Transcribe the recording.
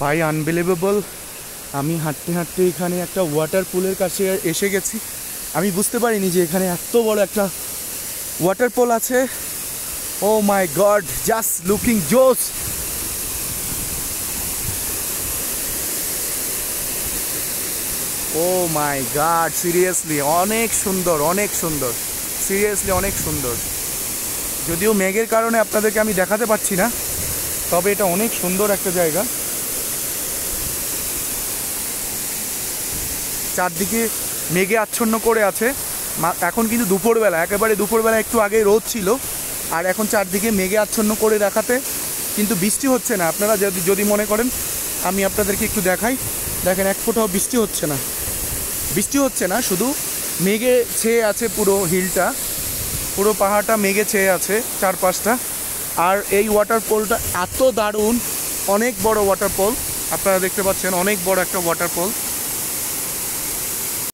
ভাই আনবিলিভেবল। আমি হাঁটতে হাঁটতে এখানে একটা ওয়াটার পুলের কাছে এসে গেছি। আমি বুঝতে পারিনি যে এখানে এত বড় একটা ওয়াটার পুল আছে। ও মাই গড, জাস্ট লুকিং জোস। ও মাই গড, সিরিয়াসলি অনেক সুন্দর, অনেক সুন্দর, সিরিয়াসলি অনেক সুন্দর। যদিও মেঘের কারণে আপনাদেরকে আমি দেখাতে পারছি না, তবে এটা অনেক সুন্দর একটা জায়গা। চারদিকে মেঘে আচ্ছন্ন করে আছে। এখন কিন্তু দুপুরবেলা, একেবারে দুপুরবেলা, একটু আগে রোদ ছিল, আর এখন চারদিকে মেঘে আচ্ছন্ন করে দেখাতে কিন্তু বৃষ্টি হচ্ছে না। আপনারা যদি মনে করেন, আমি আপনাদেরকে একটু দেখাই। দেখেন, এক ফোঁটাও বৃষ্টি হচ্ছে না, বৃষ্টি হচ্ছে না, শুধু মেঘে ছেয়ে আছে পুরো হিলটা, পুরো পাহাড়টা মেঘে ছেয়ে আছে চারপাশটা। আর এই ওয়াটারফলটা এত দারুণ, অনেক বড় ওয়াটারফল, আপনারা দেখতে পাচ্ছেন অনেক বড় একটা ওয়াটারফল।